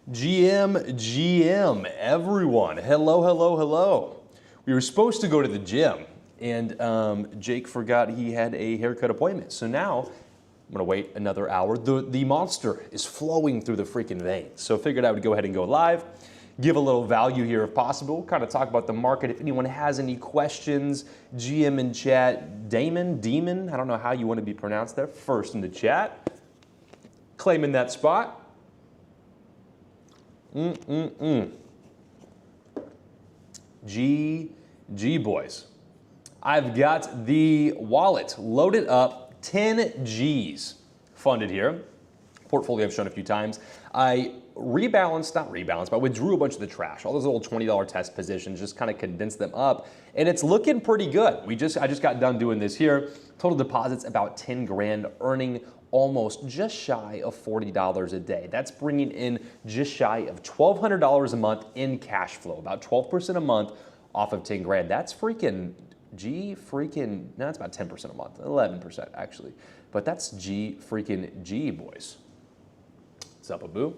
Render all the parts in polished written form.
GM, everyone. Hello, hello, hello. We were supposed to go to the gym, and Jake forgot he had a haircut appointment. So now I'm gonna wait another hour. The monster is flowing through the freaking veins. So figured I would go ahead and go live, give a little value here if possible, kind of talk about the market. If anyone has any questions, GM in chat, Demon, I don't know how you want to be pronounced there, first in the chat, claiming that spot. GG boys. I've got the wallet loaded up, 10 G's funded here. Portfolio I've shown a few times. I but withdrew a bunch of the trash. All those little $20 test positions, just kind of condensed them up, and it's looking pretty good. I just got done doing this here. Total deposits about 10 grand, earning almost just shy of $40 a day. That's bringing in just shy of $1,200 a month in cash flow, about 12% a month off of 10 grand. That's freaking no, it's about 10% a month, 11% actually. But that's G, boys. What's up, Abu?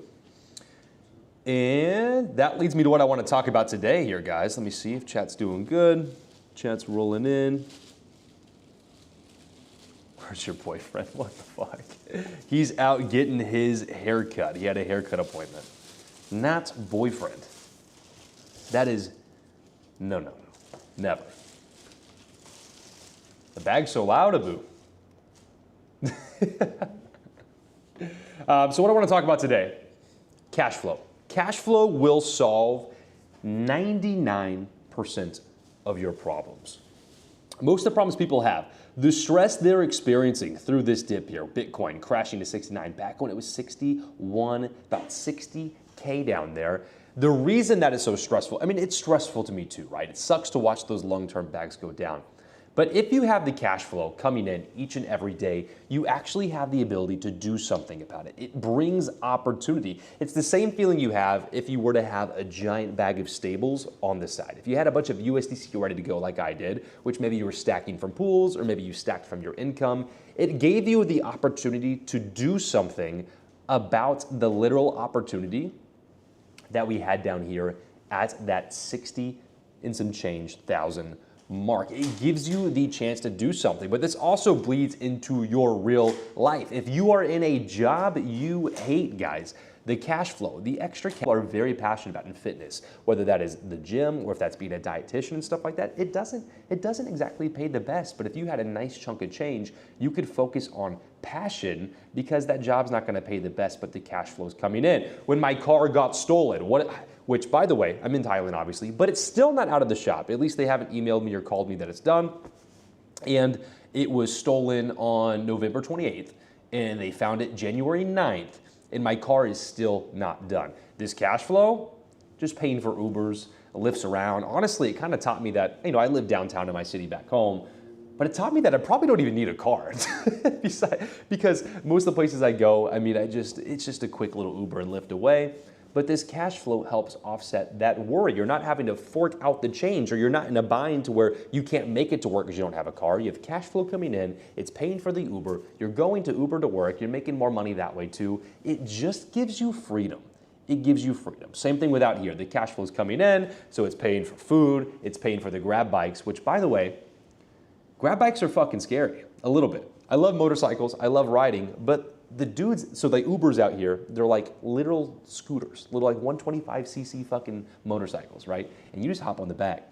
And that leads me to what I want to talk about today here, guys. Let me see if chat's doing good. Chat's rolling in. Where's your boyfriend? What the fuck? He's out getting his haircut. He had a haircut appointment. Not boyfriend. That is, no, never. The bag's so loud, Abu. So what I want to talk about today, cash flow. Cash flow will solve 99% of your problems. Most of the problems people have, the stress they're experiencing through this dip here, Bitcoin crashing to 69, back when it was 61, about 60K down there. The reason that is so stressful, I mean, it's stressful to me too, right? It sucks to watch those long-term bags go down. But if you have the cash flow coming in each and every day, you actually have the ability to do something about it. It brings opportunity. It's the same feeling you have if you were to have a giant bag of stables on the side. If you had a bunch of USDC ready to go like I did, which maybe you were stacking from pools or maybe you stacked from your income, it gave you the opportunity to do something about the literal opportunity that we had down here at that 60 and some change thousand mark. It gives you the chance to do something, but this also bleeds into your real life. If you are in a job you hate, guys, the cash flow, the extra cash are very passionate about in fitness, whether that is the gym or if that's being a dietitian and stuff like that. It doesn't exactly pay the best, but if you had a nice chunk of change, you could focus on passion because that job's not going to pay the best, but the cash flow is coming in. When my car got stolen, which by the way, I'm in Thailand obviously, but it's still not out of the shop. At least they haven't emailed me or called me that it's done. And it was stolen on November 28th and they found it January 9th and my car is still not done. This cash flow, just paying for Ubers, lifts around. Honestly, it kind of taught me that, I live downtown in my city back home, but it taught me that I probably don't even need a car because most of the places I go, it's just a quick little Uber and Lyft away. But this cash flow helps offset that worry. You're not having to fork out the change, or you're not in a bind to where you can't make it to work because you don't have a car. You have cash flow coming in, it's paying for the Uber, you're going to Uber to work, you're making more money that way too. It just gives you freedom. It gives you freedom. Same thing with out here. The cash flow is coming in, so it's paying for food, it's paying for the grab bikes, which by the way, grab bikes are fucking scary, a little bit. I love motorcycles, I love riding, but the dudes, so the Ubers out here, they're like literal scooters, little like 125cc fucking motorcycles, right? And you just hop on the back,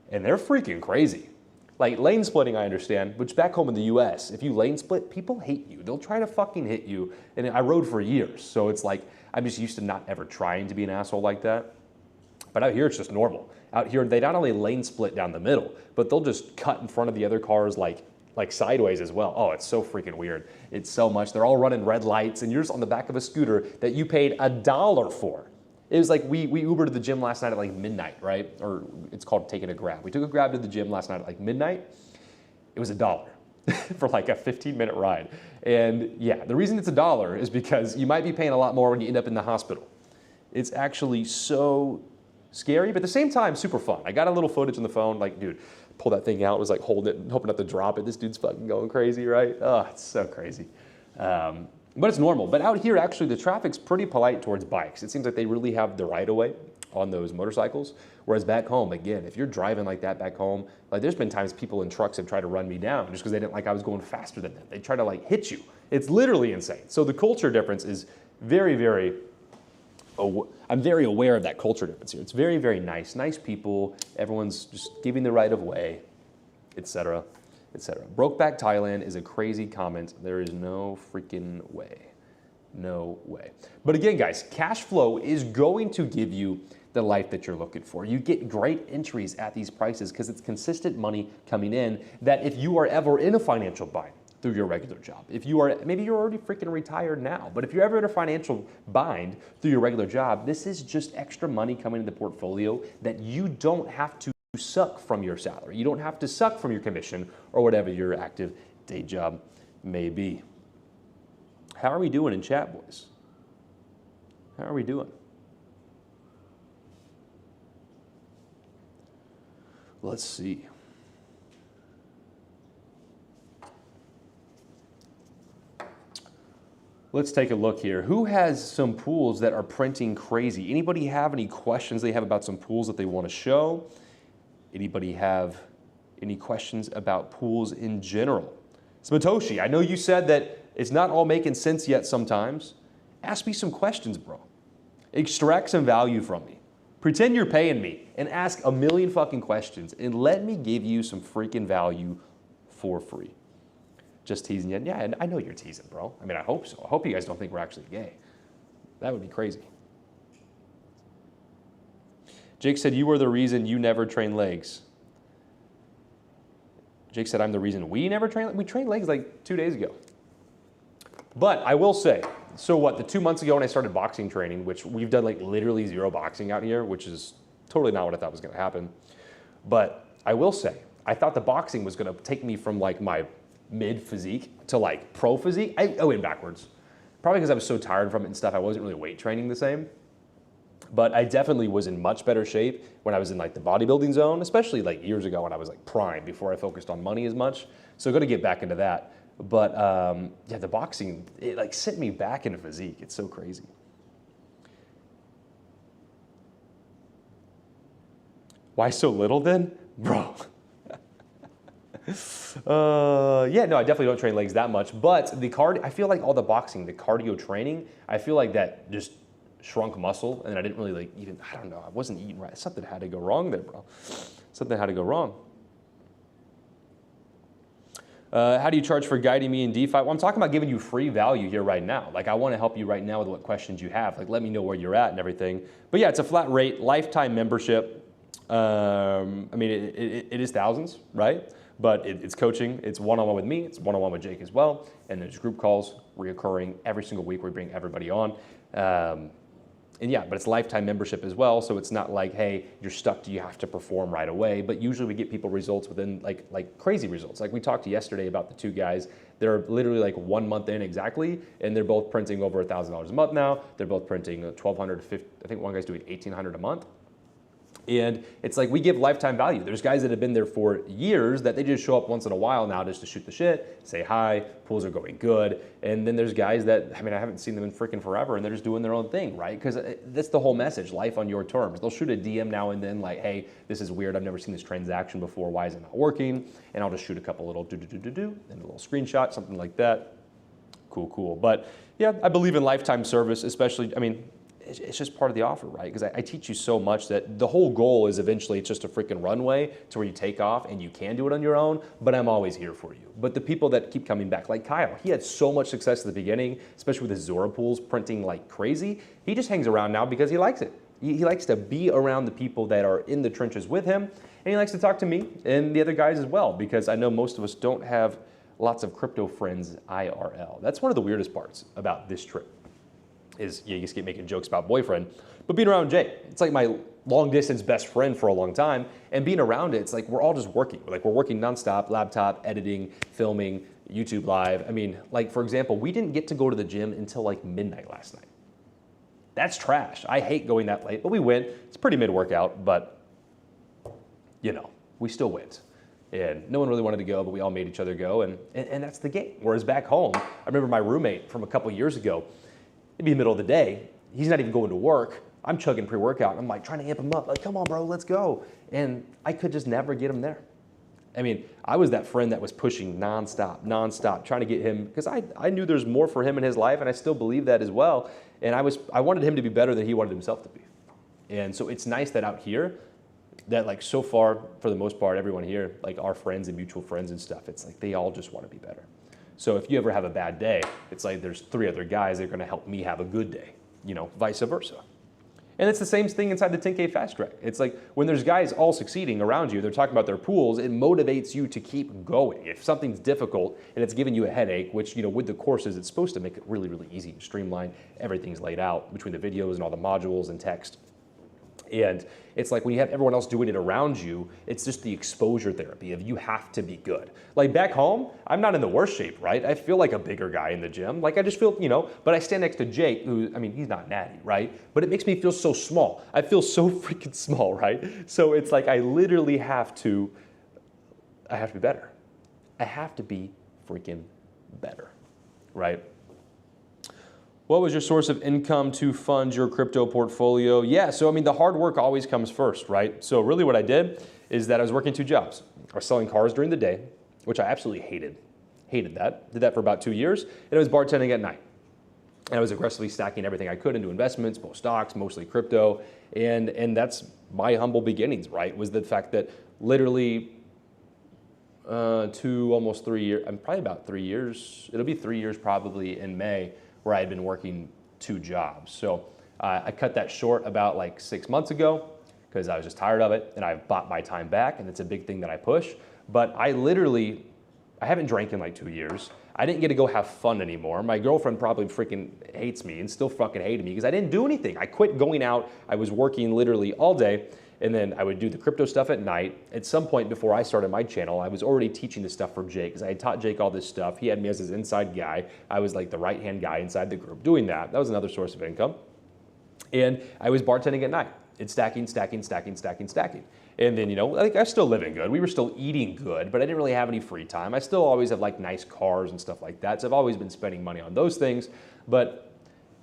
and they're freaking crazy. Like lane splitting, I understand, which back home in the US, if you lane split, people hate you. They'll try to fucking hit you, and I rode for years, so it's like, I'm just used to not ever trying to be an asshole like that. But out here, it's just normal. Out here, they not only lane split down the middle, but they'll just cut in front of the other cars like sideways as well. Oh, it's so freaking weird. It's so much. They're all running red lights and you're just on the back of a scooter that you paid $1 for. It was like we Ubered to the gym last night at like midnight, right? Or it's called taking a grab. We took a grab to the gym last night at like midnight. It was $1 for like a 15-minute ride. And yeah, the reason it's $1 is because you might be paying a lot more when you end up in the hospital. It's actually so scary, but at the same time, super fun. I got a little footage on the phone, like, dude, pull that thing out, was like holding it, hoping not to drop it. This dude's fucking going crazy, right? Oh, it's so crazy. But it's normal. But out here, actually, the traffic's pretty polite towards bikes. It seems like they really have the right of way on those motorcycles. Whereas back home, again, if you're driving like that back home, like there's been times people in trucks have tried to run me down just because they didn't like I was going faster than them. They try to like hit you. It's literally insane. So the culture difference is very, very, I'm very aware of that culture difference here. It's very, very nice. Nice people. Everyone's just giving the right of way, etc., etc. Brokeback Thailand is a crazy comment. There is no freaking way. No way. But again, guys, cash flow is going to give you the life that you're looking for. You get great entries at these prices because it's consistent money coming in that if you are ever in a financial bind through your regular job, if you are, maybe you're already freaking retired now, but if you're ever in a financial bind through your regular job, this is just extra money coming into the portfolio that you don't have to suck from your salary. You don't have to suck from your commission or whatever your active day job may be. How are we doing in chat, boys? How are we doing? Let's see. Let's take a look here. Who has some pools that are printing crazy? Anybody have any questions they have about some pools that they want to show? Anybody have any questions about pools in general? Smatoshi, I know you said that it's not all making sense yet sometimes. Ask me some questions, bro. Extract some value from me. Pretend you're paying me and ask a million fucking questions and let me give you some freaking value for free. Just teasing you. Yeah, and I know you're teasing, bro. I mean, I hope so. I hope you guys don't think we're actually gay. That would be crazy. Jake said, you were the reason you never train legs. Jake said, I'm the reason we never train. We trained legs like 2 days ago. But I will say, so what, the 2 months ago when I started boxing training, which we've done like literally zero boxing out here, which is totally not what I thought was gonna happen. But I will say, I thought the boxing was gonna take me from like my mid physique to like pro physique. I went backwards. Probably because I was so tired from it and stuff, I wasn't really weight training the same. But I definitely was in much better shape when I was in like the bodybuilding zone, especially like years ago when I was like prime before I focused on money as much. So gonna get back into that. But yeah, the boxing, it like sent me back into physique. It's so crazy. Why so little then? Bro. Yeah, no, I definitely don't train legs that much. But the cardio, I feel like all the boxing, the cardio training, I feel like that just shrunk muscle. And I didn't really like even, I don't know, I wasn't eating right. Something had to go wrong there, bro. Something had to go wrong. How do you charge for guiding me in DeFi? Well, I'm talking about giving you free value here right now. Like I want to help you right now with what questions you have. Like let me know where you're at and everything. But yeah, it's a flat rate, lifetime membership. I mean, it is thousands, right? But it's coaching. It's one-on-one with me. It's one-on-one with Jake as well. And there's group calls reoccurring every single week where we bring everybody on. And yeah, but it's lifetime membership as well. So it's not like, hey, you're stuck, you have to perform right away. But usually we get people results within like crazy results. Like we talked yesterday about the two guys. They're literally like 1 month in exactly. And they're both printing over $1,000 a month now. They're both printing 1,200 to 50, I think one guy's doing 1,800 a month. And it's like we give lifetime value. There's guys that have been there for years that they just show up once in a while now just to shoot the shit, say hi, pools are going good. And then there's guys that, I mean, I haven't seen them in freaking forever and they're just doing their own thing, right? Because that's the whole message, life on your terms. They'll shoot a DM now and then like, hey, this is weird. I've never seen this transaction before. Why is it not working? And I'll just shoot a couple little and a little screenshot, something like that. Cool. But yeah, I believe in lifetime service, especially, I mean, it's just part of the offer, right? Because I teach you so much that the whole goal is eventually it's just a freaking runway to where you take off and you can do it on your own, but I'm always here for you. But the people that keep coming back, like Kyle, he had so much success at the beginning, especially with his Zora pools printing like crazy. He just hangs around now because he likes it. He likes to be around the people that are in the trenches with him, and he likes to talk to me and the other guys as well, because I know most of us don't have lots of crypto friends IRL. That's one of the weirdest parts about this trip. Is you just get making jokes about boyfriend, but being around Jay, it's like my long distance best friend for a long time, and being around it, it's like we're all just working. Like we're working nonstop, laptop, editing, filming, YouTube live. I mean, like for example, we didn't get to go to the gym until like midnight last night. That's trash. I hate going that late, but we went. It's pretty mid-workout, but you know, we still went. And no one really wanted to go, but we all made each other go, and that's the game. Whereas back home, I remember my roommate from a couple years ago, it'd be the middle of the day, he's not even going to work, I'm chugging pre-workout, and I'm like trying to amp him up, like, come on bro, let's go. And I could just never get him there. I mean, I was that friend that was pushing nonstop, trying to get him, because I knew there's more for him in his life, and I still believe that as well. And I wanted him to be better than he wanted himself to be. And so it's nice that out here, that like so far, for the most part, everyone here, like our friends and mutual friends and stuff, it's like they all just want to be better. So if you ever have a bad day, it's like there's 3 other guys that are going to help me have a good day, vice versa. And it's the same thing inside the 10K Fast Track. It's like when there's guys all succeeding around you, they're talking about their pools, it motivates you to keep going. If something's difficult and it's giving you a headache, which, with the courses, it's supposed to make it really, really easy and streamlined. Everything's laid out between the videos and all the modules and text. And it's like when you have everyone else doing it around you, it's just the exposure therapy of you have to be good. Like back home, I'm not in the worst shape, right? I feel like a bigger guy in the gym. Like I just feel, but I stand next to Jake, who, he's not natty, right? But it makes me feel so small. I feel so freaking small, right? So it's like I literally have to be better. I have to be freaking better, right? What was your source of income to fund your crypto portfolio? Yeah, so the hard work always comes first, right? So really what I did is that I was working 2 jobs. I was selling cars during the day, which I absolutely hated. Hated that. Did that for about 2 years. And I was bartending at night. And I was aggressively stacking everything I could into investments, both stocks, mostly crypto. And that's my humble beginnings, right? Was the fact that literally almost 3 years, probably about 3 years, it'll be 3 years probably in May, where I had been working 2 jobs. So I cut that short about like 6 months ago because I was just tired of it, and I've bought my time back, and it's a big thing that I push. But I haven't drank in like 2 years. I didn't get to go have fun anymore. My girlfriend probably freaking hates me and still fucking hated me because I didn't do anything. I quit going out. I was working literally all day. And then I would do the crypto stuff at night. At some point before I started my channel, I was already teaching this stuff for Jake because I had taught Jake all this stuff. He had me as his inside guy. I was like the right-hand guy inside the group doing that. That was another source of income. And I was bartending at night. It's stacking. And then, I was still living good. We were still eating good, but I didn't really have any free time. I still always have like nice cars and stuff like that. So I've always been spending money on those things. But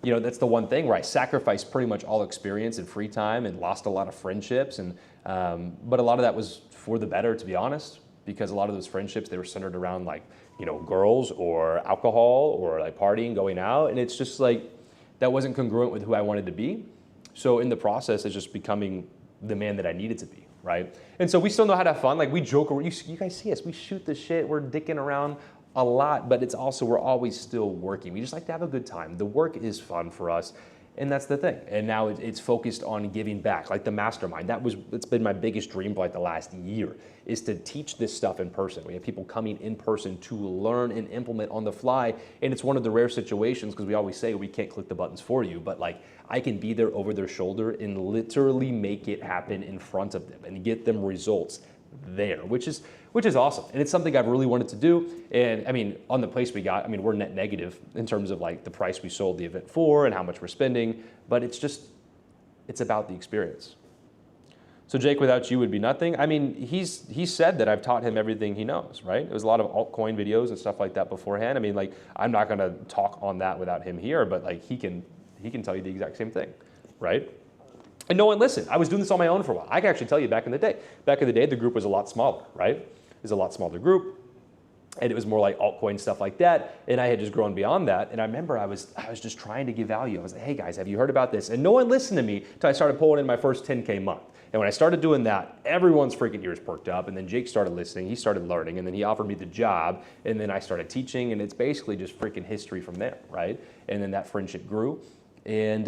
that's the one thing where I sacrificed pretty much all experience and free time and lost a lot of friendships. And but a lot of that was for the better, to be honest, because a lot of those friendships, they were centered around like, girls or alcohol or like partying, going out. And it's just like, that wasn't congruent with who I wanted to be. So in the process, it's just becoming the man that I needed to be, right? And so we still know how to have fun. Like we joke around, you guys see us, we shoot the shit, we're dicking around a lot, but it's also, we're always still working. We just like to have a good time. The work is fun for us, and that's the thing. And now it's focused on giving back, like the mastermind. It's been my biggest dream for like the last year, is to teach this stuff in person. We have people coming in person to learn and implement on the fly, and it's one of the rare situations, because we always say we can't click the buttons for you, but like I can be there over their shoulder and literally make it happen in front of them and get them results there, which is awesome. And it's something I've really wanted to do. And on the place we got, we're net negative in terms of like the price we sold the event for and how much we're spending, but it's about the experience. So Jake, without you would be nothing. He said that I've taught him everything he knows, right? It was a lot of altcoin videos and stuff like that beforehand. I'm not gonna talk on that without him here, but like he can tell you the exact same thing, right? And no one listened. I was doing this on my own for a while. I can actually tell you back in the day, the group was a lot smaller, right? It was a lot smaller group, and it was more like altcoin stuff like that. And I had just grown beyond that. And I remember I was just trying to give value. I was like, hey guys, have you heard about this? And no one listened to me until I started pulling in my first 10K month. And when I started doing that, everyone's freaking ears perked up. And then Jake started listening, he started learning, and then he offered me the job. And then I started teaching, and it's basically just freaking history from there, right? And then that friendship grew. And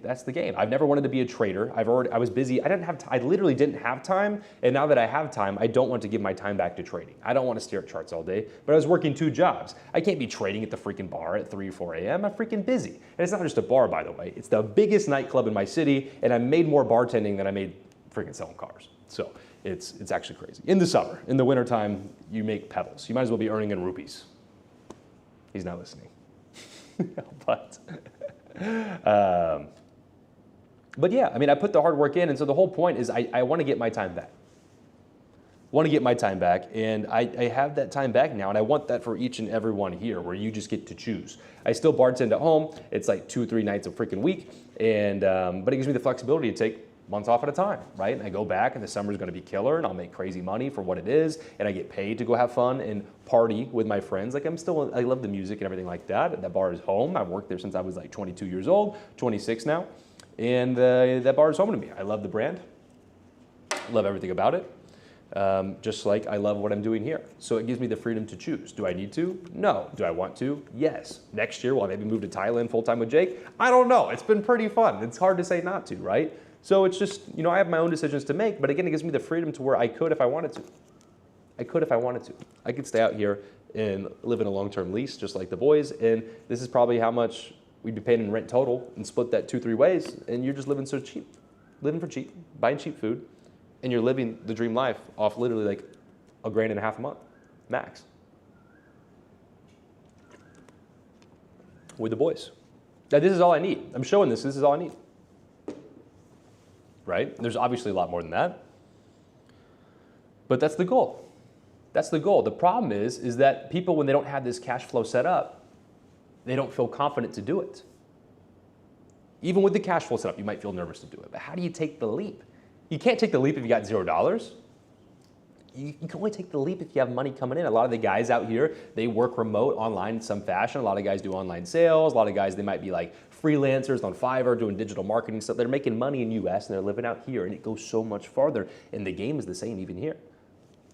that's the game. I've never wanted to be a trader. I was busy. I literally didn't have time. And now that I have time, I don't want to give my time back to trading. I don't want to stare at charts all day, but I was working 2 jobs. I can't be trading at the freaking bar at 3 or 4 a.m. I'm freaking busy. And it's not just a bar, by the way. It's the biggest nightclub in my city. And I made more bartending than I made freaking selling cars. So it's actually crazy. In the summer, in the wintertime, you make pebbles. You might as well be earning in rupees. He's not listening. But yeah, I put the hard work in, and so the whole point is I want to get my time back. want to get my time back, and I have that time back now, and I want that for each and every one here, where you just get to choose. I still bartend at home. It's like 2 or 3 nights a freaking week, and but it gives me the flexibility to take months off at a time, right? And I go back, and the summer's going to be killer, and I'll make crazy money for what it is, and I get paid to go have fun and party with my friends. Like I love the music and everything like that. That bar is home. I've worked there since I was like 22 years old, 26 now, and that bar is home to me. I love the brand. I love everything about it. Just like I love what I'm doing here. So it gives me the freedom to choose. Do I need to? No. Do I want to? Yes. Next year, will I maybe move to Thailand full-time with Jake? I don't know. It's been pretty fun. It's hard to say not to, right? So it's just, you know, I have my own decisions to make, but again, it gives me the freedom to where I could if I wanted to. I could if I wanted to. I could stay out here and live in a long-term lease just like the boys, and this is probably how much we'd be paying in rent total and split that 2-3 ways, and you're just living so cheap. Living for cheap, buying cheap food, and you're living the dream life off literally like $1.5 grand a month, max. With the boys. Now this is all I need. I'm showing this is all I need. Right? There's obviously a lot more than that. But that's the goal. That's the goal. The problem is that people, when they don't have this cash flow set up, they don't feel confident to do it. Even with the cash flow set up, you might feel nervous to do it. But how do you take the leap? You can't take the leap if you got $0. You can only take the leap if you have money coming in. A lot of the guys out here, they work remote online in some fashion. A lot of guys do online sales. A lot of guys, they might be like freelancers on Fiverr doing digital marketing stuff. They're making money in US and they're living out here, and it goes so much farther. And the game is the same even here.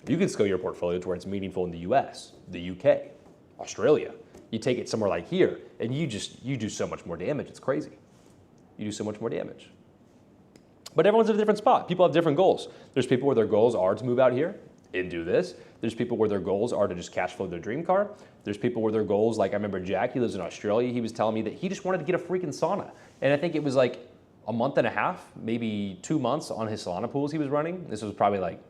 You can scale your portfolio to where it's meaningful in the US, the UK, Australia. You take it somewhere like here, and you do so much more damage. It's crazy. You do so much more damage. But everyone's in a different spot. People have different goals. There's people where their goals are to move out here and do this. There's people where their goals are to just cash flow their dream car. There's people where their goals, like I remember Jack, he lives in Australia. He was telling me that he just wanted to get a freaking sauna. And I think it was like a month and a half, maybe 2 months on his sauna pools he was running. This was probably like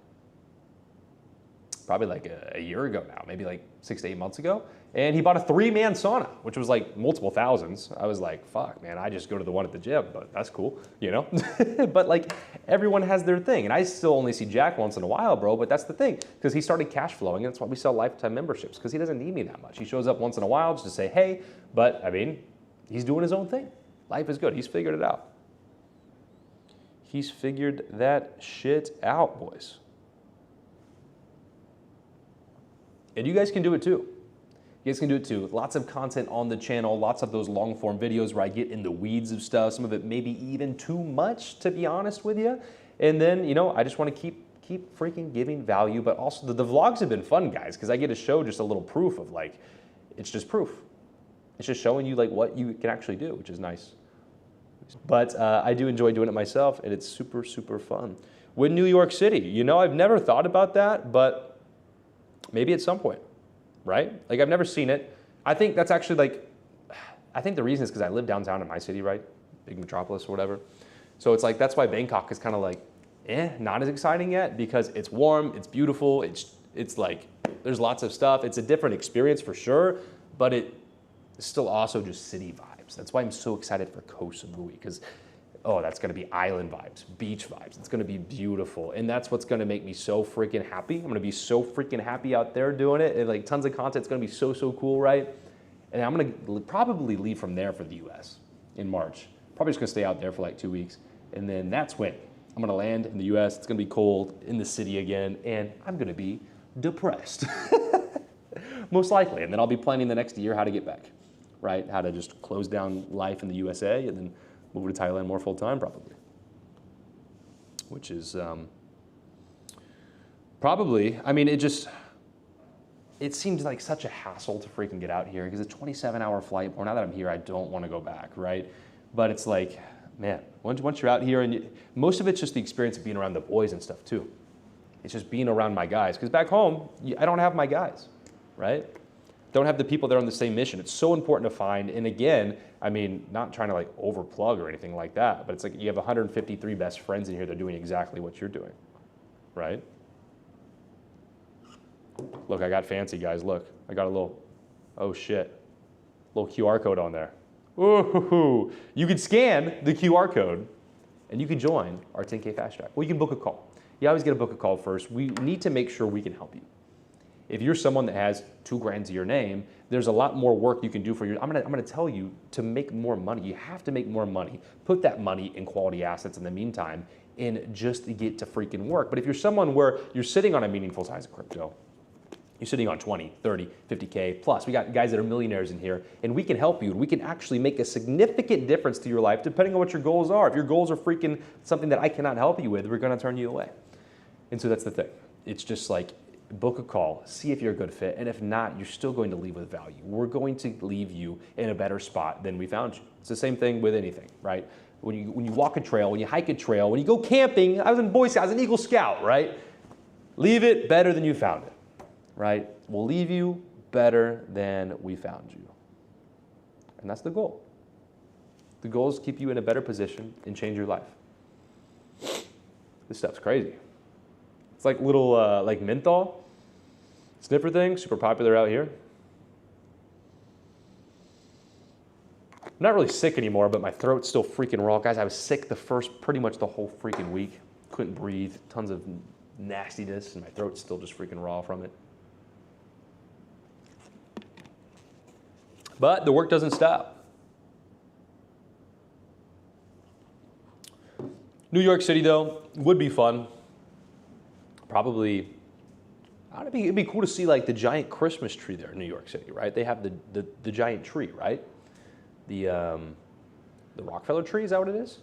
a year ago now, maybe like 6 to 8 months ago. And he bought a 3-man sauna, which was like multiple thousands. I was like, fuck, man, I just go to the one at the gym, but that's cool, you know? But like, everyone has their thing. And I still only see Jack once in a while, bro, but that's the thing, because he started cash flowing, and that's why we sell lifetime memberships, because he doesn't need me that much. He shows up once in a while just to say, hey, but I mean, he's doing his own thing. Life is good. He's figured it out. He's figured that shit out, boys. And you guys can do it too. You guys can do it too. Lots of content on the channel, lots of those long form videos where I get in the weeds of stuff, some of it maybe even too much, to be honest with you. And then, you know, I just want to keep freaking giving value, but also the vlogs have been fun, guys, because I get to show just a little proof of like, it's just proof. It's just showing you like what you can actually do, which is nice. But I do enjoy doing it myself, and it's super, super fun. With New York City, you know, I've never thought about that, but maybe at some point. Right? Like, I've never seen it. I think that's actually like, I think the reason is because I live downtown in my city, right? Big metropolis or whatever. So it's like, that's why Bangkok is kind of like, not as exciting yet, because it's warm, it's beautiful, it's like, there's lots of stuff. It's a different experience for sure, but it's still also just city vibes. That's why I'm so excited for Koh Samui, because oh, that's gonna be island vibes, beach vibes. It's gonna be beautiful. And that's what's gonna make me so freaking happy. I'm gonna be so freaking happy out there doing it. And like tons of content. It's gonna be so, so cool, right? And I'm gonna probably leave from there for the US in March. Probably just gonna stay out there for like 2 weeks. And then that's when I'm gonna land in the US. It's gonna be cold in the city again. And I'm gonna be depressed, most likely. And then I'll be planning the next year how to get back, right? How to just close down life in the USA and then move to Thailand more full-time, probably. Which is probably, I mean, it seems like such a hassle to freaking get out here, because a 27-hour flight, or now that I'm here, I don't want to go back, right? But it's like, man, once you're out here, and most of it's just the experience of being around the boys and stuff too. It's just being around my guys, because back home, I don't have my guys, right? Don't have the people that are on the same mission. It's so important to find, and again, I mean, not trying to like overplug or anything like that, but it's like you have 153 best friends in here that are doing exactly what you're doing, right? Look, I got fancy, guys. Look, I got a little, oh shit, little QR code on there. Ooh, you could scan the QR code and you can join our 10K Fast Track. Well, you can book a call. You always get to book a call first. We need to make sure we can help you. If you're someone that has $2,000 to your name, there's a lot more work you can do for your, I'm gonna tell you to make more money. You have to make more money. Put that money in quality assets in the meantime and just get to freaking work. But if you're someone where you're sitting on a meaningful size of crypto, you're sitting on 20, 30, 50K plus. We got guys that are millionaires in here, and we can help you. We can actually make a significant difference to your life depending on what your goals are. If your goals are freaking something that I cannot help you with, we're gonna turn you away. And so that's the thing. It's just like, book a call, see if you're a good fit, and if not, you're still going to leave with value. We're going to leave you in a better spot than we found you. It's the same thing with anything, right? When you walk a trail, when you hike a trail, when you go camping, I was in Boy Scouts, I was an Eagle Scout, right? Leave it better than you found it, right? We'll leave you better than we found you. And that's the goal. The goal is to keep you in a better position and change your life. This stuff's crazy. It's like little like menthol sniffer thing, super popular out here. I'm not really sick anymore, but my throat's still freaking raw. Guys, I was sick pretty much the whole freaking week. Couldn't breathe, tons of nastiness, and my throat's still just freaking raw from it. But the work doesn't stop. New York City, though, would be fun. Probably, it'd be cool to see like the giant Christmas tree there in New York City, right? They have the giant tree, right? The Rockefeller tree, is that what it is?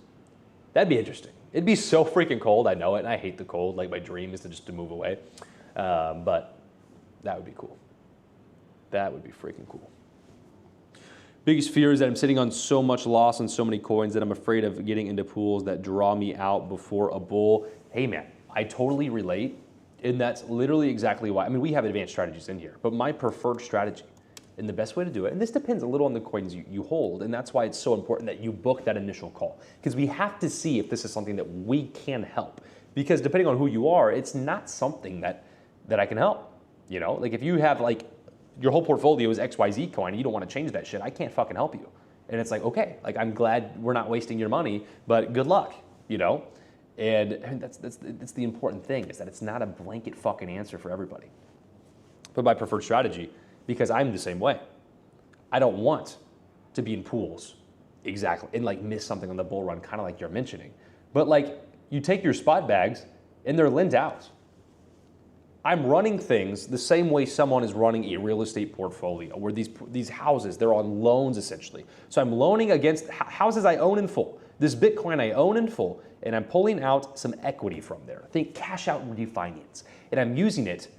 That'd be interesting. It'd be so freaking cold, I know it, and I hate the cold. Like my dream is to move away. But that would be cool. That would be freaking cool. Biggest fear is that I'm sitting on so much loss on so many coins that I'm afraid of getting into pools that draw me out before a bull. Hey man, I totally relate, and that's literally exactly why. I mean, we have advanced strategies in here, but my preferred strategy and the best way to do it, and this depends a little on the coins you hold, and that's why it's so important that you book that initial call, because we have to see if this is something that we can help. Because depending on who you are, it's not something that I can help. You know, like if you have like your whole portfolio is XYZ coin and you don't want to change that shit, I can't fucking help you. And it's like, okay, like I'm glad we're not wasting your money, but good luck, you know? And that's the important thing, is that it's not a blanket fucking answer for everybody. But my preferred strategy, because I'm the same way, I don't want to be in pools exactly and like miss something on the bull run, kind of like you're mentioning. But like you take your spot bags and they're lent out. I'm running things the same way someone is running a real estate portfolio, where these houses, they're on loans essentially. So I'm loaning against houses I own in full. This Bitcoin I own in full, and I'm pulling out some equity from there. Think cash out refinance. And I'm using it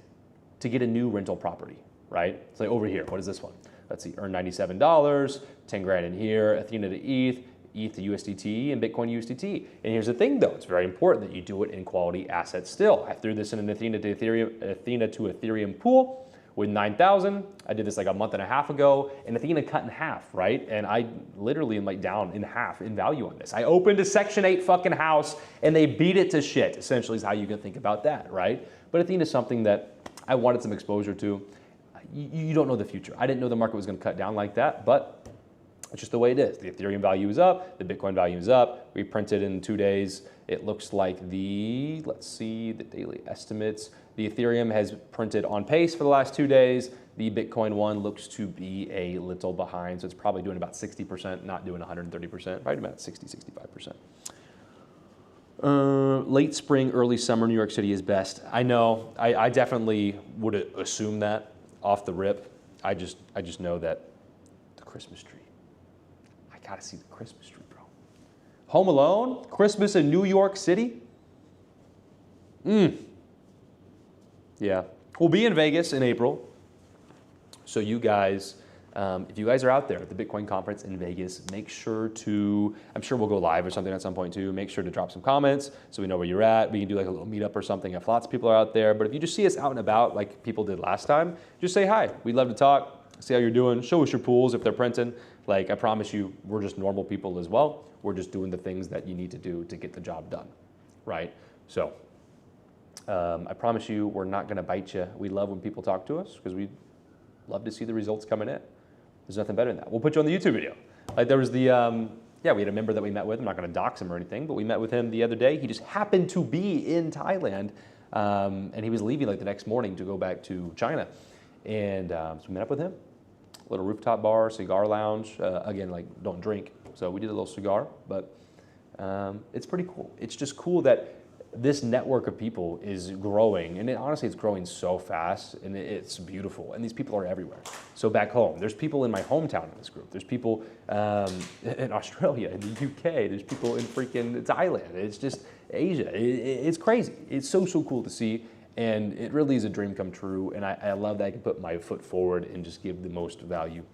to get a new rental property, right? So like over here, what is this one? Let's see, earn $97, 10 grand in here, Athena to ETH, ETH to USDT, and Bitcoin USDT. And here's the thing though, it's very important that you do it in quality assets still. I threw this in an Athena to Ethereum pool with 9,000. I did this like a month and a half ago, and Athena cut in half, right? And I literally am like down in half in value on this. I opened a Section 8 fucking house and they beat it to shit, essentially is how you can think about that, right? But Athena is something that I wanted some exposure to. You don't know the future. I didn't know the market was gonna cut down like that, but it's just the way it is. The Ethereum value is up, the Bitcoin value is up. We printed in 2 days. It looks like let's see, the daily estimates. The Ethereum has printed on pace for the last 2 days. The Bitcoin one looks to be a little behind, so it's probably doing about 60%, not doing 130%, probably about 60, 65%. Late spring, early summer, New York City is best. I know, I definitely would assume that off the rip. I just know that the Christmas tree. I gotta see the Christmas tree, bro. Home Alone, Christmas in New York City. Yeah, we'll be in Vegas in April. So you guys, if you guys are out there at the Bitcoin conference in Vegas, make sure to, I'm sure we'll go live or something at some point too. Make sure to drop some comments so we know where you're at. We can do like a little meetup or something if lots of people are out there. But if you just see us out and about like people did last time, just say hi. We'd love to talk, see how you're doing. Show us your pools if they're printing. Like I promise you, we're just normal people as well. We're just doing the things that you need to do to get the job done, right? So I promise you, we're not gonna bite you. We love when people talk to us because we love to see the results coming in. There's nothing better than that. We'll put you on the YouTube video. Like there was the Yeah, we had a member that we met with. I'm not going to dox him or anything, but we met with him the other day. He just happened to be in Thailand, and he was leaving like the next morning to go back to China. And so we met up with him. Little rooftop bar, cigar lounge. Again, like don't drink, so we did a little cigar, but it's pretty cool. It's just cool that this network of people is growing, and honestly, it's growing so fast, and it's beautiful. And these people are everywhere. So back home, there's people in my hometown in this group. There's people in Australia, in the UK. There's people in freaking Thailand. It's just Asia. It's crazy. It's so cool to see, and it really is a dream come true. And I love that I can put my foot forward and just give the most value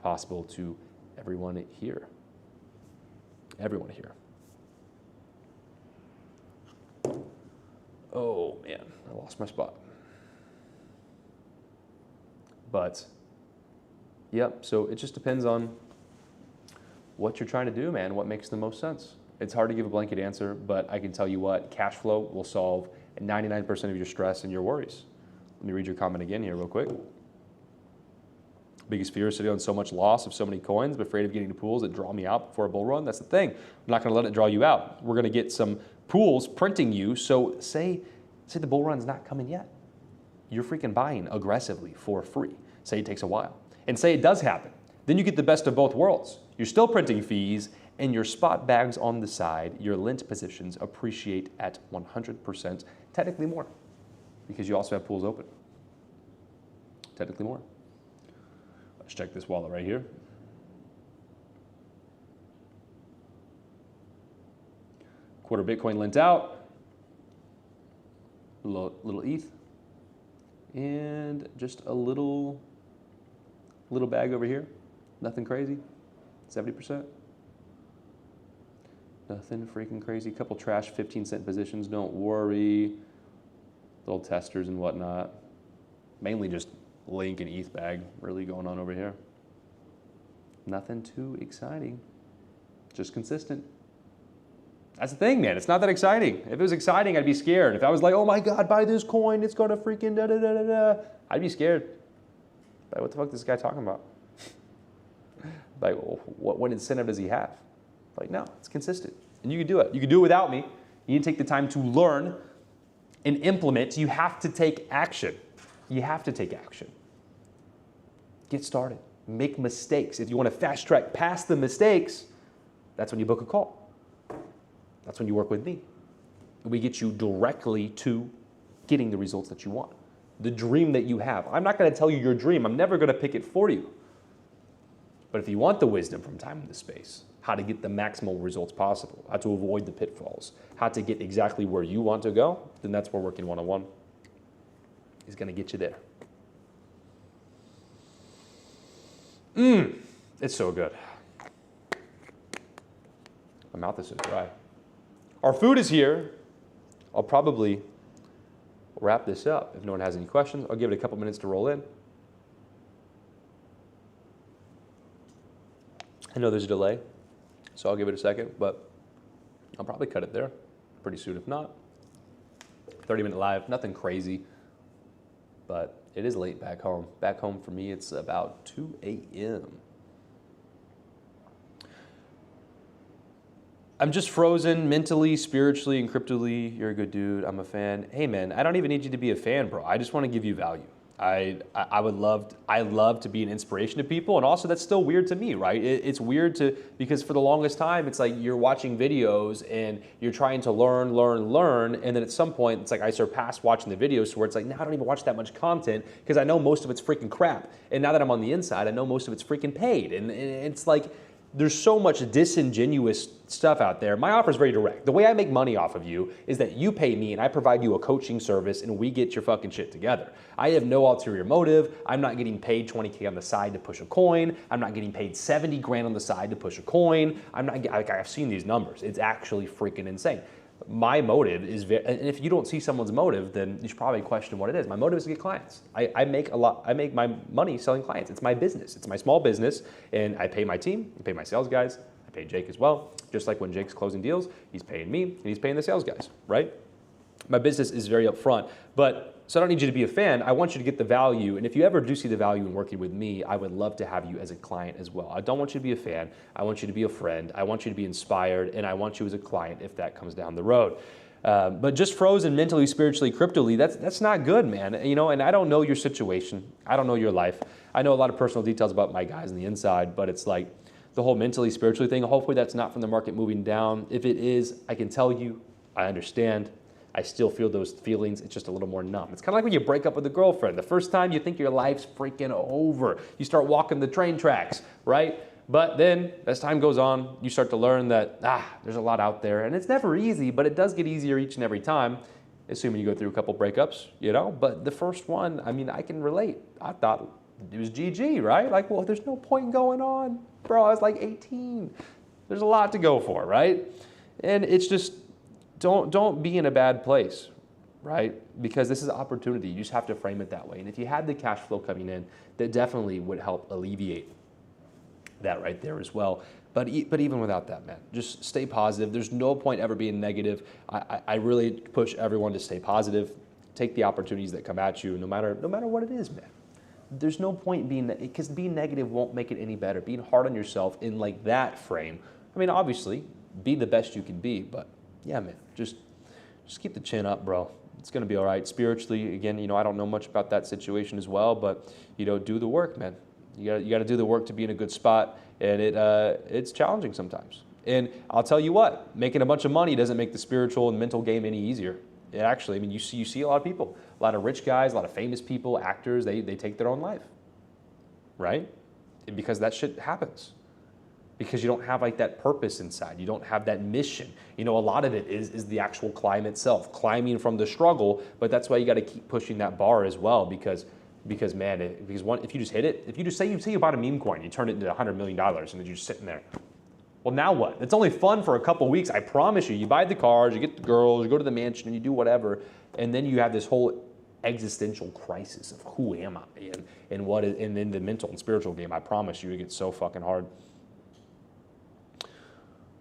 possible to everyone here. Everyone here. Oh man, I lost my spot. But, yep, so it just depends on what you're trying to do, man, what makes the most sense. It's hard to give a blanket answer, but I can tell you what, cash flow will solve 99% of your stress and your worries. Let me read your comment again here real quick. Biggest fear is sitting on so much loss of so many coins, but afraid of getting to pools that draw me out before a bull run. That's the thing. I'm not going to let it draw you out. We're going to get some pools printing you. So say the bull run's not coming yet. You're freaking buying aggressively for free. Say it takes a while. And say it does happen. Then you get the best of both worlds. You're still printing fees, and your spot bags on the side, your lint positions appreciate at 100%, technically more, because you also have pools open. Technically more. Let's check this wallet right here. Quarter Bitcoin lent out. Little ETH. And just a little bag over here. Nothing crazy. 70%. Nothing freaking crazy. Couple trash 15-cent positions. Don't worry. Little testers and whatnot. Mainly just Link and ETH bag really going on over here. Nothing too exciting. Just consistent. That's the thing, man. It's not that exciting. If it was exciting, I'd be scared. If I was like, oh my God, buy this coin, it's gonna freaking da-da-da-da-da, I'd be scared. Like, what the fuck is this guy talking about? Like, what incentive does he have? Like, no, it's consistent. And you can do it. You can do it without me. You need to take the time to learn and implement. You have to take action. You have to take action. Get started. Make mistakes. If you want to fast track past the mistakes, that's when you book a call. That's when you work with me. We get you directly to getting the results that you want. The dream that you have. I'm not going to tell you your dream. I'm never going to pick it for you. But if you want the wisdom from time and the space, how to get the maximal results possible, how to avoid the pitfalls, how to get exactly where you want to go, then that's where Working One-on-One is going to get you there. It's so good. My mouth is so dry. Our food is here. I'll probably wrap this up. If no one has any questions, I'll give it a couple minutes to roll in. I know there's a delay, so I'll give it a second, but I'll probably cut it there pretty soon. If not, 30-minute live, nothing crazy, but it is late back home. Back home for me, it's about 2 a.m. I'm just frozen mentally, spiritually, and cryptally. You're a good dude. I'm a fan. Hey man, I don't even need you to be a fan, bro. I just want to give you value. I love to be an inspiration to people, and also that's still weird to me, right? It's weird because for the longest time, it's like you're watching videos and you're trying to learn, and then at some point, it's like I surpassed watching the videos to where it's like, now I don't even watch that much content because I know most of it's freaking crap. And now that I'm on the inside, I know most of it's freaking paid. And it's like, there's so much disingenuous stuff out there. My offer is very direct. The way I make money off of you is that you pay me and I provide you a coaching service and we get your fucking shit together. I have no ulterior motive. I'm not getting paid 20K on the side to push a coin. I'm not getting paid 70 grand on the side to push a coin. I've seen these numbers. It's actually freaking insane. My motive is, and if you don't see someone's motive, then you should probably question what it is. My motive is to get clients. I make my money selling clients. It's my business. It's my small business, and I pay my team, I pay my sales guys, I pay Jake as well. Just like when Jake's closing deals, he's paying me, and he's paying the sales guys, right? My business is very upfront, so I don't need you to be a fan. I want you to get the value. And if you ever do see the value in working with me, I would love to have you as a client as well. I don't want you to be a fan. I want you to be a friend. I want you to be inspired, and I want you as a client if that comes down the road. But just frozen mentally, spiritually, cryptally, that's not good, man. You know, and I don't know your situation. I don't know your life. I know a lot of personal details about my guys on the inside, but it's like the whole mentally, spiritually thing. Hopefully that's not from the market moving down. If it is, I can tell you, I understand. I still feel those feelings. It's just a little more numb. It's kind of like when you break up with a girlfriend. The first time you think your life's freaking over. You start walking the train tracks, right? But then as time goes on, you start to learn that, there's a lot out there. And it's never easy, but it does get easier each and every time, assuming you go through a couple breakups, you know? But the first one, I mean, I can relate. I thought it was GG, right? Like, well, there's no point going on. Bro, I was like 18. There's a lot to go for, right? And it's just, don't be in a bad place, right? Because this is an opportunity. You just have to frame it that way. And if you had the cash flow coming in, that definitely would help alleviate that right there as well. But even without that, man, just stay positive. There's no point ever being negative. I really push everyone to stay positive. Take the opportunities that come at you, no matter what it is, man. There's no point because being negative won't make it any better. Being hard on yourself in like that frame. I mean, obviously, be the best you can be, but yeah, man, just keep the chin up, bro. It's going to be all right. Spiritually, again, you know, I don't know much about that situation as well, but, you know, do the work, man. You got to do the work to be in a good spot, and it's challenging sometimes. And I'll tell you what, making a bunch of money doesn't make the spiritual and mental game any easier. It actually, I mean, you see a lot of people, a lot of rich guys, a lot of famous people, actors, they take their own life, right? Because that shit happens. Because you don't have like that purpose inside. You don't have that mission. You know, a lot of it is the actual climb itself, climbing from the struggle, but that's why you got to keep pushing that bar as well because man, if you just hit it, if you just say you bought a meme coin, you turn it into $100 million and then you're just sitting there. Well, now what? It's only fun for a couple weeks. I promise you. You buy the cars, you get the girls, you go to the mansion, and you do whatever, and then you have this whole existential crisis of who am I and then the mental and spiritual game. I promise you, it gets so fucking hard.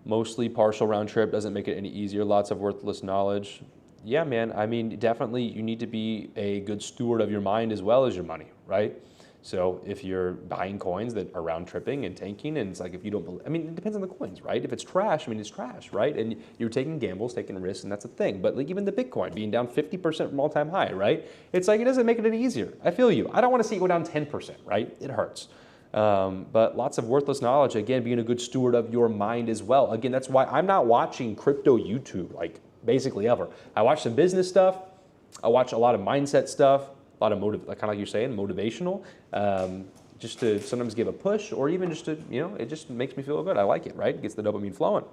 Mostly partial round trip doesn't make it any easier. Lots of worthless knowledge. Yeah, man. I mean, definitely you need to be a good steward of your mind as well as your money, right? So if you're buying coins that are round tripping and tanking, and it's like if you don't believe, I mean, it depends on the coins, right? If it's trash, I mean, it's trash, right? And you're taking gambles, taking risks, and that's a thing. But like even the Bitcoin being down 50% from all-time high, right? It's like it doesn't make it any easier. I feel you. I don't want to see it go down 10%, right? It hurts. But lots of worthless knowledge, again, being a good steward of your mind as well. Again, that's why I'm not watching crypto YouTube, like basically ever. I watch some business stuff. I watch a lot of mindset stuff, a lot of kind of like you're saying, motivational, just to sometimes give a push or even just to, you know, it just makes me feel good. I like it, right? It gets the dopamine flowing.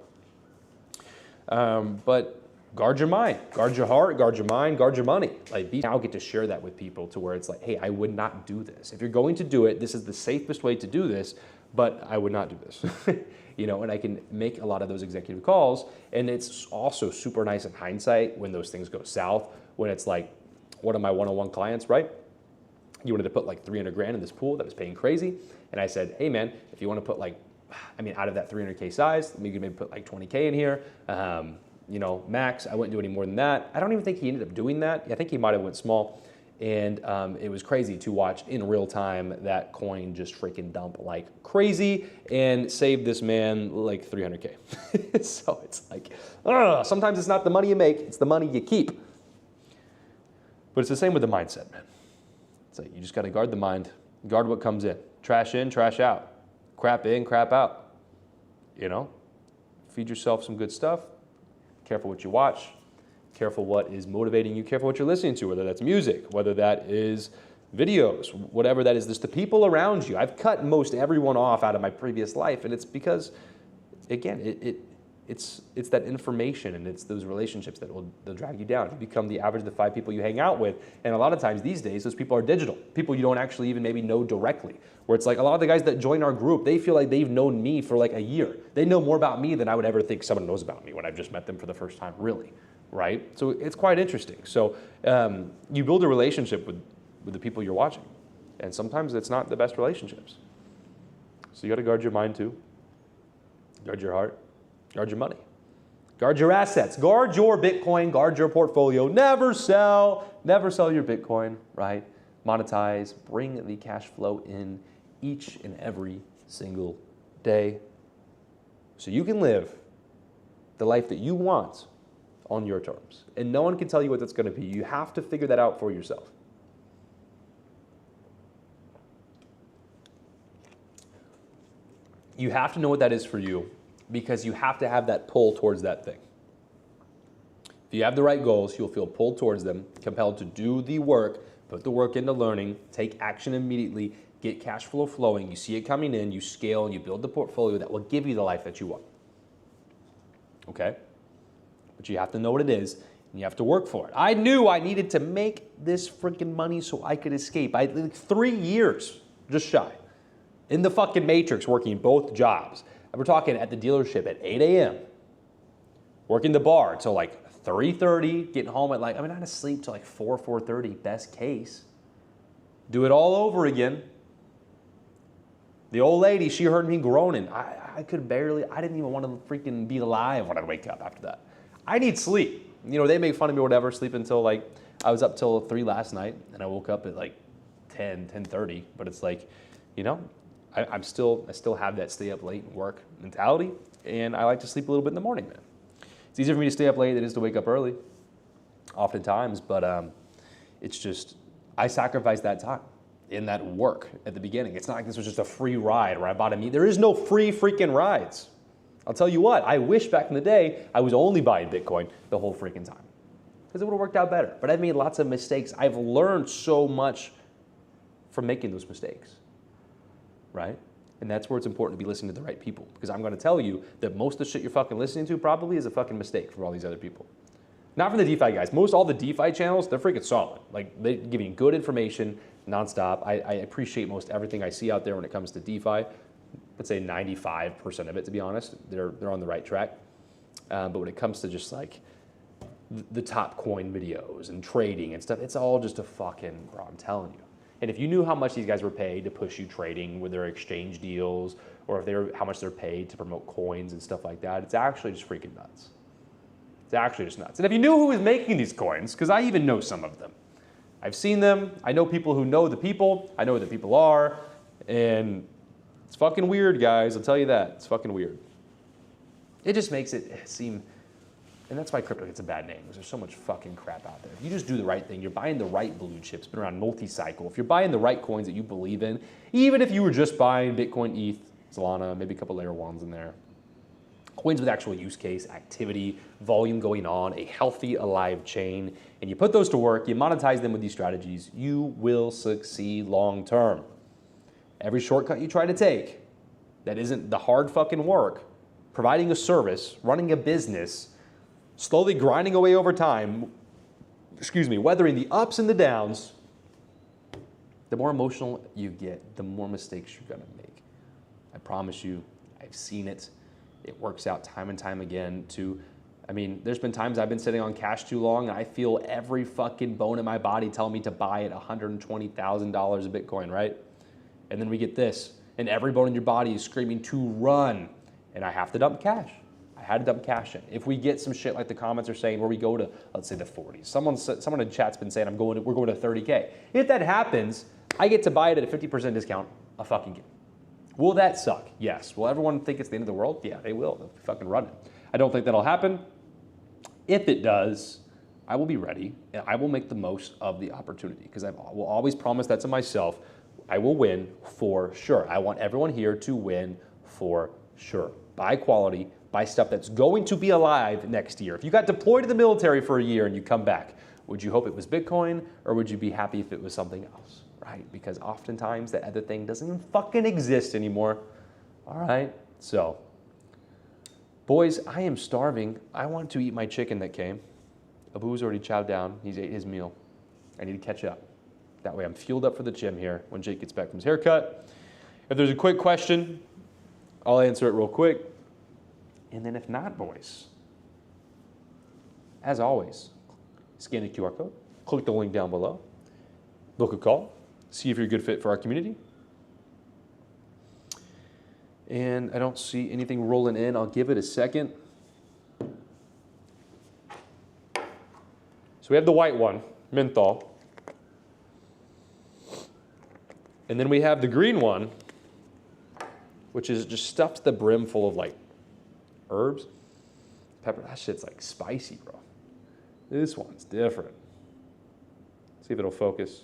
But guard your mind, guard your heart, guard your mind, guard your money. Like now get to share that with people to where it's like, hey, I would not do this. If you're going to do it, this is the safest way to do this, but I would not do this. You know, and I can make a lot of those executive calls. And it's also super nice in hindsight when those things go south, when it's like one of my one-on-one clients, right? You wanted to put like 300 grand in this pool that was paying crazy. And I said, hey man, if you want to put like, I mean, out of that 300K size, maybe put like 20K in here. You know, max, I wouldn't do any more than that. I don't even think he ended up doing that. I think he might have went small. And it was crazy to watch in real time that coin just freaking dump like crazy and save this man like 300K. So it's like, sometimes it's not the money you make, it's the money you keep. But it's the same with the mindset, man. It's like you just got to guard the mind, guard what comes in. Trash in, trash out. Crap in, crap out. You know, feed yourself some good stuff. Careful what you watch. Careful what is motivating you. Careful what you're listening to, whether that's music, whether that is videos, whatever that is. There's the people around you. I've cut most everyone off out of my previous life, and it's because, again, it's that information and it's those relationships that they'll drag you down. You become the average of the 5 people you hang out with, and a lot of times these days, those people are digital. People you don't actually even maybe know directly. Where it's like a lot of the guys that join our group, they feel like they've known me for like a year. They know more about me than I would ever think someone knows about me when I've just met them for the first time, really, right? So it's quite interesting. So you build a relationship with the people you're watching, and sometimes it's not the best relationships. So you got to guard your mind too, guard your heart, guard your money. Guard your assets. Guard your Bitcoin. Guard your portfolio. Never sell. Never sell your Bitcoin, right? Monetize. Bring the cash flow in each and every single day so you can live the life that you want on your terms. And no one can tell you what that's going to be. You have to figure that out for yourself. You have to know what that is for you because you have to have that pull towards that thing. If you have the right goals, you'll feel pulled towards them, compelled to do the work, put the work into learning, take action immediately, get cash flow flowing, you see it coming in, you scale, and you build the portfolio that will give you the life that you want. Okay? But you have to know what it is, and you have to work for it. I knew I needed to make this freaking money so I could escape. I like 3 years, just shy, in the fucking matrix, working both jobs. And we're talking at the dealership at 8 a.m., working the bar till like 3:30, getting home at like, I mean, I had to sleep till like 4:30, best case. Do it all over again. The old lady, she heard me groaning. I could barely, I didn't even want to freaking be alive when I'd wake up after that. I need sleep. You know, they make fun of me or whatever, sleep until like, I was up till 3 last night, and I woke up at like 10:30, but it's like, you know, I still have that stay up late and work mentality, and I like to sleep a little bit in the morning, man. It's easier for me to stay up late than it is to wake up early, oftentimes, but it's just, I sacrifice that time in that work at the beginning. It's not like this was just a free ride where I bought a meat. There is no free freaking rides. I'll tell you what, I wish back in the day I was only buying Bitcoin the whole freaking time because it would have worked out better. But I've made lots of mistakes. I've learned so much from making those mistakes, right? And that's where it's important to be listening to the right people, because I'm going to tell you that most of the shit you're fucking listening to probably is a fucking mistake from all these other people. Not from the DeFi guys. All the DeFi channels, they're freaking solid. Like, they give you good information nonstop. I appreciate most everything I see out there when it comes to DeFi. Let's say 95% of it, to be honest. They're on the right track. But when it comes to just like the top coin videos and trading and stuff, it's all just a fucking, bro, I'm telling you. And if you knew how much these guys were paid to push you trading with their exchange deals, or if how much they're paid to promote coins and stuff like that, it's actually just freaking nuts. It's actually just nuts. And if you knew who was making these coins, because I even know some of them. I've seen them. I know people who know the people. I know who the people are. And it's fucking weird, guys. I'll tell you that. It's fucking weird. It just makes it seem, and that's why crypto gets a bad name, because there's so much fucking crap out there. If you just do the right thing, you're buying the right blue chips, been around multi-cycle, if you're buying the right coins that you believe in, even if you were just buying Bitcoin, ETH, Solana, maybe a couple layer ones in there, coins with actual use case, activity, volume going on, a healthy, alive chain, and you put those to work, you monetize them with these strategies, you will succeed long term. Every shortcut you try to take that isn't the hard fucking work, providing a service, running a business, slowly grinding away over time, weathering the ups and the downs, the more emotional you get, the more mistakes you're gonna make. I promise you, I've seen it. It works out time and time again there's been times I've been sitting on cash too long and I feel every fucking bone in my body telling me to buy at $120,000 of Bitcoin, right? And then we get this, and every bone in your body is screaming to run, and I have to dump cash. I had to dump cash in. If we get some shit like the comments are saying where we go to, let's say the 40s, someone in chat's been saying we're going to 30K. If that happens, I get to buy it at a 50% discount a fucking game. Will that suck? Yes. Will everyone think it's the end of the world? Yeah, they will. They'll fucking run it. I don't think that'll happen. If it does, I will be ready, and I will make the most of the opportunity, because I will always promise that to myself. I will win for sure. I want everyone here to win for sure. Buy quality, buy stuff that's going to be alive next year. If you got deployed to the military for a year and you come back, would you hope it was Bitcoin, or would you be happy if it was something else? Right? Because oftentimes that other thing doesn't even fucking exist anymore. All right? So, boys, I am starving. I want to eat my chicken that came. Abu's already chowed down. He's ate his meal. I need to catch up. That way I'm fueled up for the gym here when Jake gets back from his haircut. If there's a quick question, I'll answer it real quick. And then if not, boys, as always, scan the QR code, click the link down below, book a call, see if you're a good fit for our community. And I don't see anything rolling in. I'll give it a second. So we have the white one, menthol. And then we have the green one, which is just stuffed to the brim full of like herbs. Pepper, that shit's like spicy, bro. This one's different. See if it'll focus.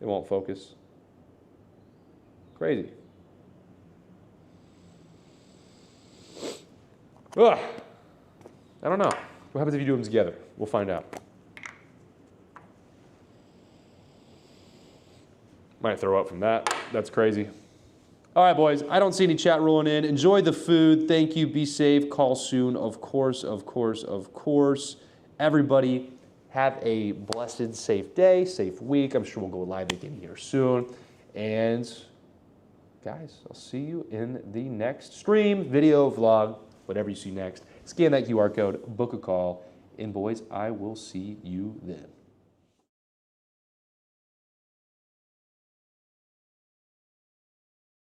It won't focus. Crazy. Ugh. I don't know. What happens if you do them together? We'll find out. Might throw up from that. That's crazy. All right, boys. I don't see any chat rolling in. Enjoy the food. Thank you. Be safe. Call soon. Of course, of course, of course. Everybody, have a blessed, safe day, safe week. I'm sure we'll go live again here soon. And guys, I'll see you in the next stream, video, vlog, whatever you see next. Scan that QR code, book a call, and boys, I will see you then.